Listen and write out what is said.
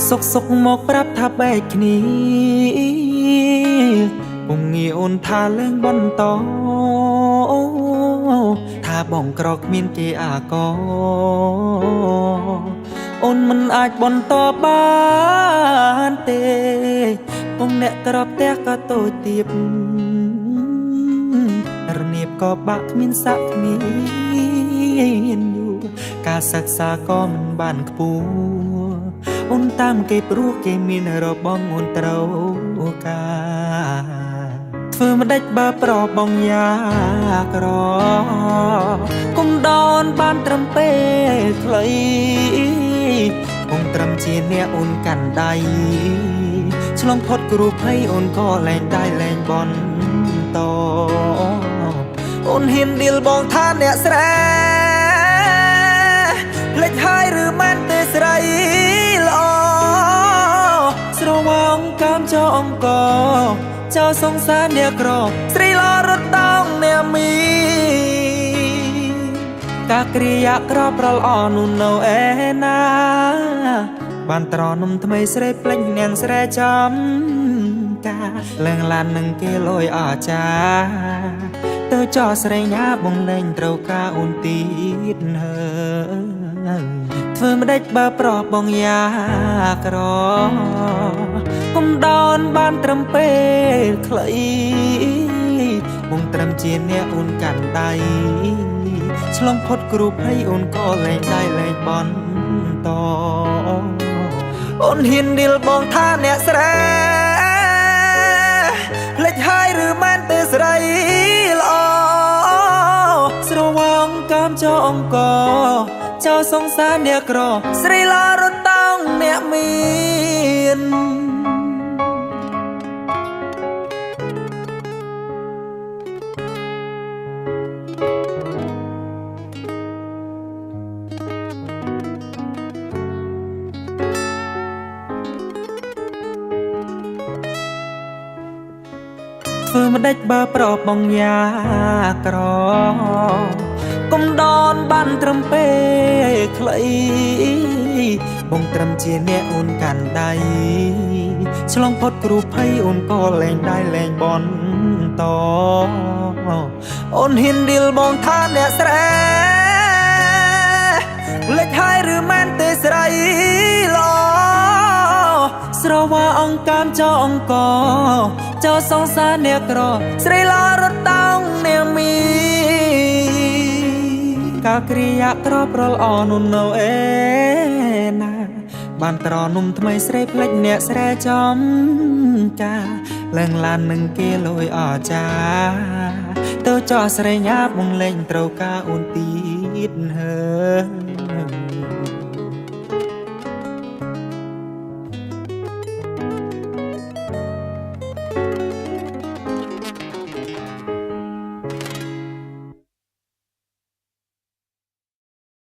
សុកមកប្រាប់ថាបែកគ្នាពុំងាអូនថាលែងបន្តថាបងក្រគ្មានគេអាកអូនមិនអាចបន្តបានទេពុំអ្នកក្របផ្ទះក៏តូចទៀបរនៀបក៏បាក់គ្មានសាក់គ្មានយូរការសិក្សាក៏មិនបានខ្ពស់អូនតាមគេព្រោះគេមានរបងអូនត្រូវការធ្វើមិនដេចបើប្របងយ៉ាក្រកុំដនបានត្រឹមពេលខ្លីពុំត្រឹមជាអ្នកអូនកាន់ដៃឆ្លងផុតគ្រូភ័យអូនក៏លែងได้លែងបន្តអូនហ៊ានឌីលបងថាអ្នកស្រែភ្លេចហើយឬមិនទេស្រីល្អស្រវងកាមចោអង្គចោសង្សារអ្នកក្រស្រីល្អរត់តងអ្នកមីកាគ្រាយាក្រប្រលអនុនៅឯណាបានត្រនំថ្មីស្រីភ្លេចនាងស្រែចំការលែងឡាននឹងគេលយអាចាទៅចោស្រីញ៉ាបងលែងត្រូវការអូនទៀតហើយធ្វើមិនដេចបើប្របងយ៉ាក្រកុំដនបានត្រឹមពេលខ្លីបងត្រឹមជាអ្នកអូនកាន់ដៃឆ្លងផុតគ្រូភ័យអូនក៏លែងได้លែងបន្តអូនហ៊ានឌីលបងថាអ្នកស្រែភ្លេចហើយឬមិនទេស្រីល្អស្រវងកាមចោអង្គចោសង្សារអ្នកក្រស្រីល្អរត់តងអ្នកមានធ្វើមិនដេចបើប្របងយ៉ាក្រកុំដនបានត្រឹមពេលខ្លីបងត្រឹមជាអ្នកអូនកាន់ដៃឆ្លងផុតគ្រូភ័យអូនក៏លែងได้លែងបន្តអូនហ៊ានឌីលបងថាអ្នកស្រែលេចហើយឬមិនទេស្រីល្អស្រវាអង្គកាមចោអង្គចោសង្សារអ្នកក្រស្រីល្អរត់តងអ្នកមីកាគ្រាយាក្រប្រលអនុនៅឯណាបានត្រនំថ្មីស្រីភ្លេចអ្នកស្រែចំការលែងឡាននឹងគេលយអចាទៅចោស្រីញ៉ាបងលែងត្រូវការអូនទៀតហើយ